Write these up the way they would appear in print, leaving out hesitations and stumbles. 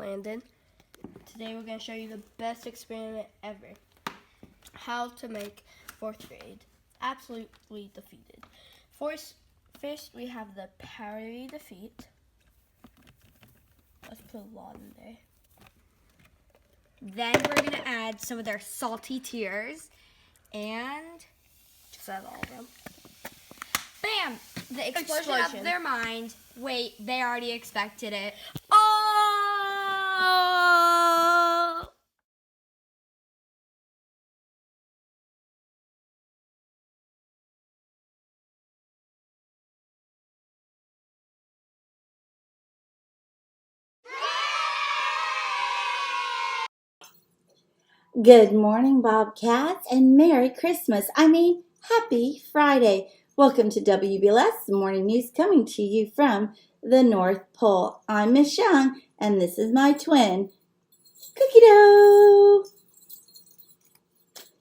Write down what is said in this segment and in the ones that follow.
Landon. Today we're going to show you the best experiment ever. How to make 4th grade absolutely defeated. First we have the powdery defeat. Let's put a lot in there. Then we're going to add some of their salty tears and Just add all of them. bam! The explosion of their mind. Wait, they already expected it. Oh! Good morning, Bobcats, and Merry Christmas. Happy Friday. Welcome to WBLS Morning News, coming to you from the North Pole. I'm Miss Young, and this is my twin, Cookie Dough.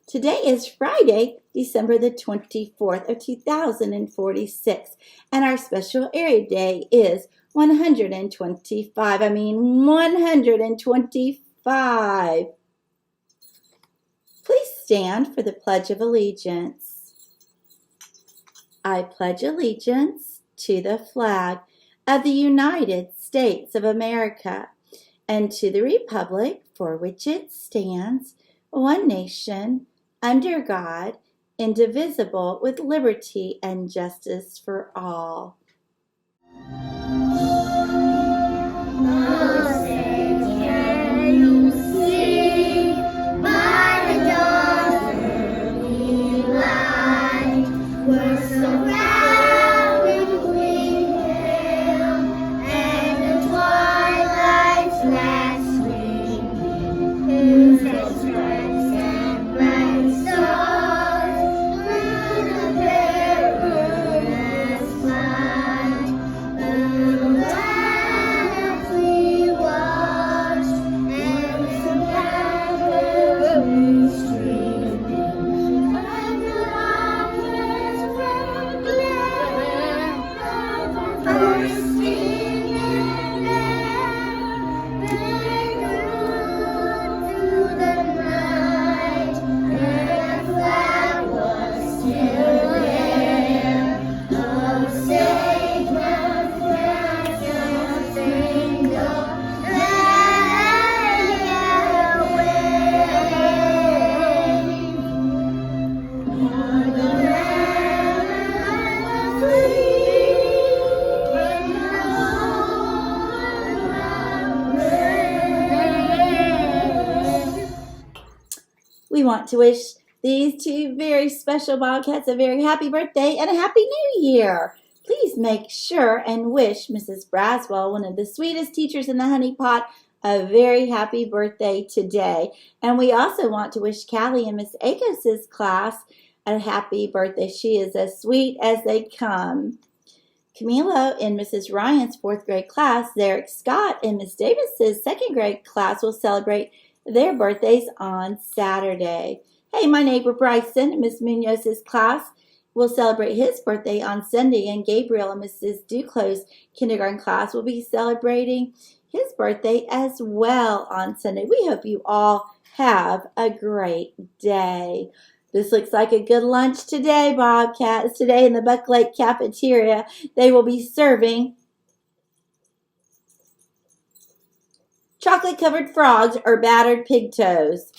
Today is Friday, December the 24th of 2046, and our special area day is 125. Please stand for the Pledge of Allegiance. I pledge allegiance to the flag of the United States of America and to the republic for which it stands, one nation, under God, indivisible, with liberty and justice for all. We want to wish these two very special Bobcats a very happy birthday and a happy new year. Please make sure and wish Mrs. Braswell, one of the sweetest teachers in the Honey Pot, a very happy birthday today. And we also want to wish Callie and Miss Akos' class a happy birthday. She is as sweet as they come. Camilo in Mrs. Ryan's 4th grade class, Derek Scott in Miss Davis's 2nd grade class will celebrate their birthdays on Saturday. Hey, my neighbor Bryson in Miss Munoz's class will celebrate his birthday on Sunday, and Gabriel in Mrs. Duclos' kindergarten class will be celebrating his birthday as well on Sunday. We hope you all have a great day. This looks like a good lunch today, Bobcats. Today in the Buck Lake cafeteria, they will be serving chocolate-covered frogs or battered pig toes.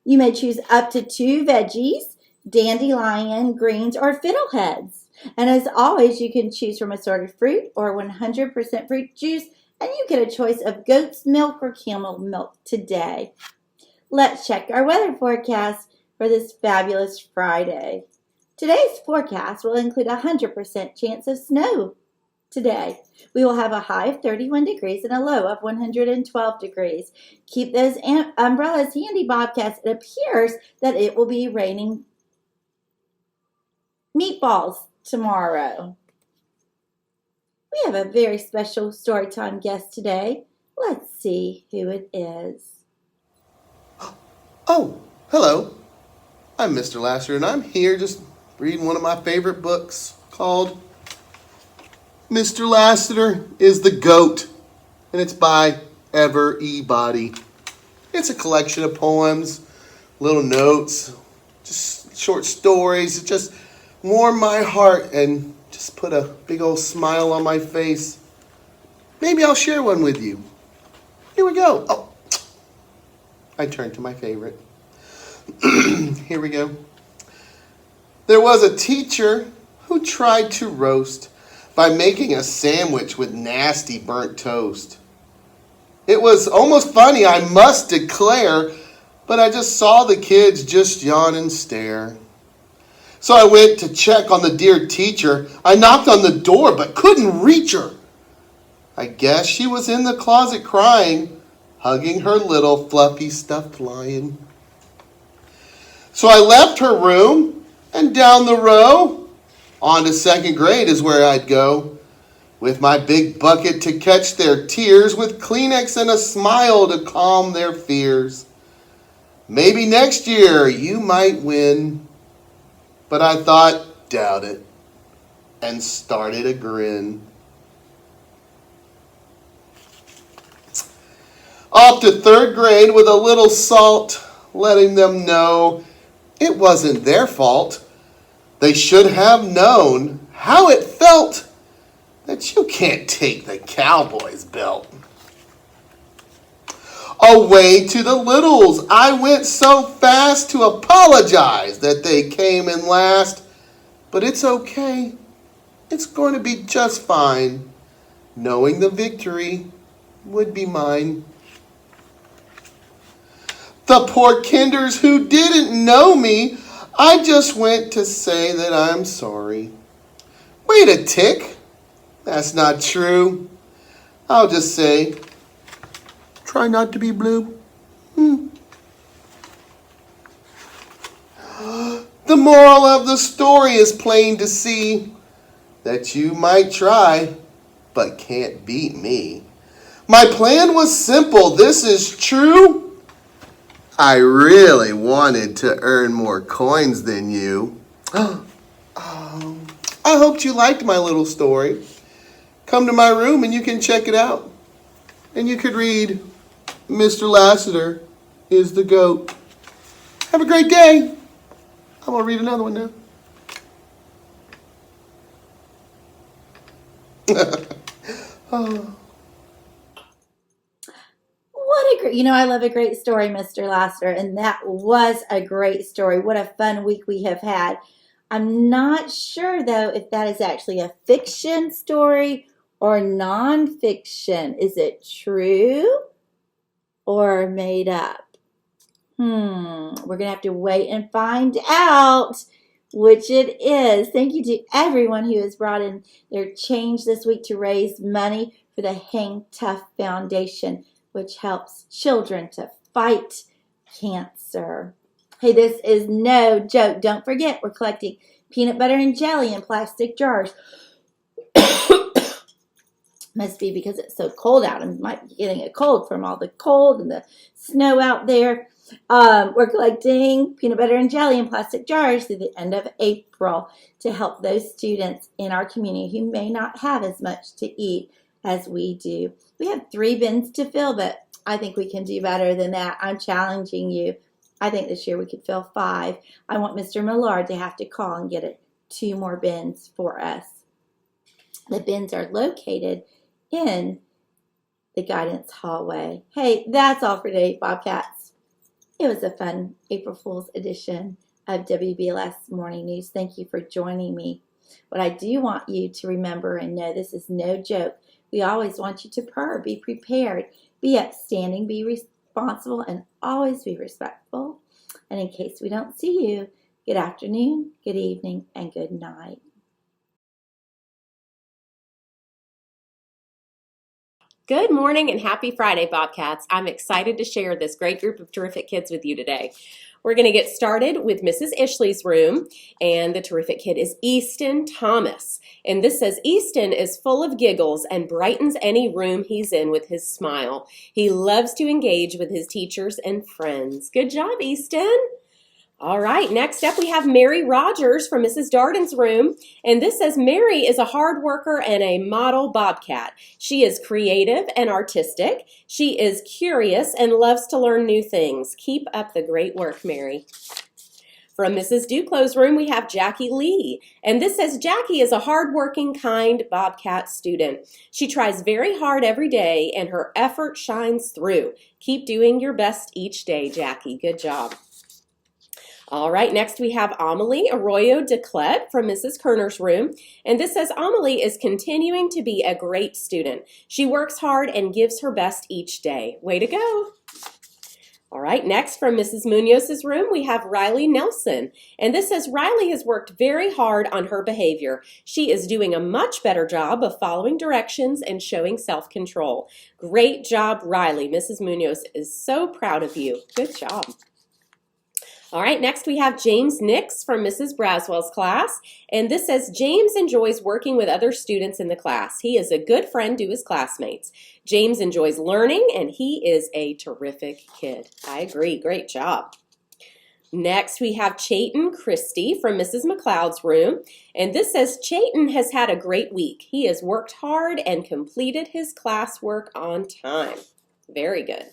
You may choose up to 2 veggies, dandelion, greens, or fiddleheads. And as always, you can choose from assorted fruit or 100% fruit juice, and you get a choice of goat's milk or camel milk today. Let's check our weather forecast for this fabulous Friday. Today's forecast will include a 100% chance of snow. Today, we will have a high of 31 degrees and a low of 112 degrees. Keep those umbrellas handy, Bobcats. It appears that it will be raining meatballs tomorrow. We have a very special storytime guest today. Let's see who it is. Oh, hello. I'm Mr. Lasser, and I'm here just reading one of my favorite books called Mr. Lassiter is the Goat, and it's by Everybody. It's a collection of poems, little notes, just short stories. It just warmed my heart and just put a big old smile on my face. Maybe I'll share one with you. Here we go. Oh, I turned to my favorite. Here we go. There was a teacher who tried to roast by making a sandwich with nasty burnt toast. It was almost funny, I must declare, but I just saw the kids just yawn and stare. So I went to check on the dear teacher. I knocked on the door but couldn't reach her. I guess she was in the closet crying, hugging her little fluffy stuffed lion. So I left her room and down the row, on to second grade is where I'd go, with my big bucket to catch their tears, with Kleenex and a smile to calm their fears. Maybe next year you might win. But I thought, doubt it, and started a grin. Off to third grade with a little salt, letting them know it wasn't their fault. They should have known how it felt that you can't take the cowboy's belt. Away to the littles, I went so fast to apologize that they came in last. But it's okay, it's going to be just fine, knowing the victory would be mine. The poor kinders who didn't know me, I just went to say that I'm sorry. Wait a tick, that's not true. I'll just say, try not to be blue. The moral of the story is plain to see, that you might try, but can't beat me. My plan was simple, this is true. I really wanted to earn more coins than you. I hoped you liked my little story. Come to my room and you can check it out. And you could read, Mr. Lassiter is the goat. Have a great day. I'm going to read another one now. Oh. What a great, I love a great story, Mr. Lassiter, and that was a great story. What a fun week we have had. I'm not sure, though, if that is actually a fiction story or nonfiction. Is it true or made up? We're going to have to wait and find out which it is. Thank you to everyone who has brought in their change this week to raise money for the Hang Tough Foundation, which helps children to fight cancer. Hey, this is no joke. Don't forget, we're collecting peanut butter and jelly in plastic jars. Must be because it's so cold out. I might be getting a cold from all the cold and the snow out there. We're collecting peanut butter and jelly in plastic jars through the end of April to help those students in our community who may not have as much to eat as we do. We have 3 bins to fill, but I think we can do better than that. I'm challenging you. I think this year we could fill 5. I want Mr. Millard to have to call and get 2 more bins for us. The bins are located in the guidance hallway. Hey, that's all for today, Bobcats. It was a fun April Fool's edition of WBLS Morning News. Thank you for joining me. What I do want you to remember and know, this is no joke. We always want you to purr, be prepared, be upstanding, be responsible, and always be respectful. And in case we don't see you, good afternoon, good evening, and good night. Good morning and happy Friday, Bobcats. I'm excited to share this great group of terrific kids with you today. We're going to get started with Mrs. Ishley's room, and the terrific kid is Easton Thomas. And this says, Easton is full of giggles and brightens any room he's in with his smile. He loves to engage with his teachers and friends. Good job, Easton. All right, next up we have Mary Rogers from Mrs. Darden's room. And this says, Mary is a hard worker and a model bobcat. She is creative and artistic. She is curious and loves to learn new things. Keep up the great work, Mary. From Mrs. Duclos' room, we have Jackie Lee. And this says, Jackie is a hardworking, kind bobcat student. She tries very hard every day and her effort shines through. Keep doing your best each day, Jackie. Good job. All right, next we have Amelie Arroyo de Clet from Mrs. Kerner's room. And this says, Amelie is continuing to be a great student. She works hard and gives her best each day. Way to go. All right, next from Mrs. Munoz's room, we have Riley Nelson. And this says, Riley has worked very hard on her behavior. She is doing a much better job of following directions and showing self-control. Great job, Riley. Mrs. Munoz is so proud of you. Good job. All right, next we have James Nix from Mrs. Braswell's class. And this says, James enjoys working with other students in the class. He is a good friend to his classmates. James enjoys learning, and he is a terrific kid. I agree. Great job. Next, we have Chayton Christie from Mrs. McLeod's room. And this says, Chayton has had a great week. He has worked hard and completed his classwork on time. Very good.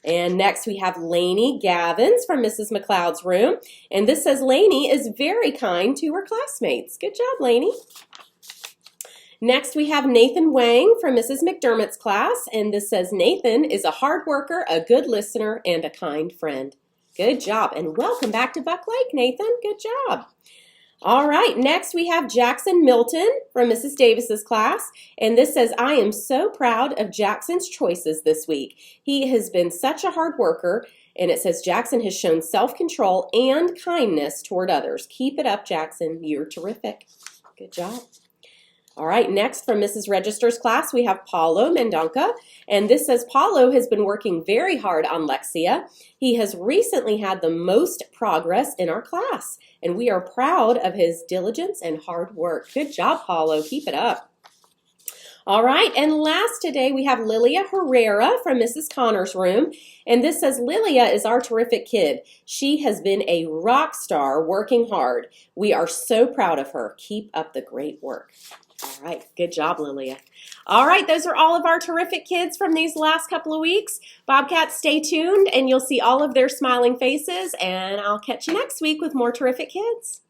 And next we have Lainey Gavins from Mrs. McLeod's room. And this says Lainey is very kind to her classmates. Good job, Lainey. Next we have Nathan Wang from Mrs. McDermott's class. And this says Nathan is a hard worker, a good listener, and a kind friend. Good job. And welcome back to Buck Lake, Nathan. Good job. All right, next we have Jackson Milton from Mrs. Davis's class, and this says, I am so proud of Jackson's choices this week. He has been such a hard worker, and it says Jackson has shown self-control and kindness toward others. Keep it up, Jackson. You're terrific. Good job. All right, next from Mrs. Register's class, we have Paulo Mendonca, and this says Paulo has been working very hard on Lexia. He has recently had the most progress in our class, and we are proud of his diligence and hard work. Good job, Paulo. Keep it up. All right, and last today we have Lilia Herrera from Mrs. Connor's room, and this says Lilia is our terrific kid. She has been a rock star working hard. We are so proud of her. Keep up the great work. All right, good job, Lilia. All right, those are all of our terrific kids from these last couple of weeks. Bobcats, stay tuned, and you'll see all of their smiling faces, and I'll catch you next week with more terrific kids.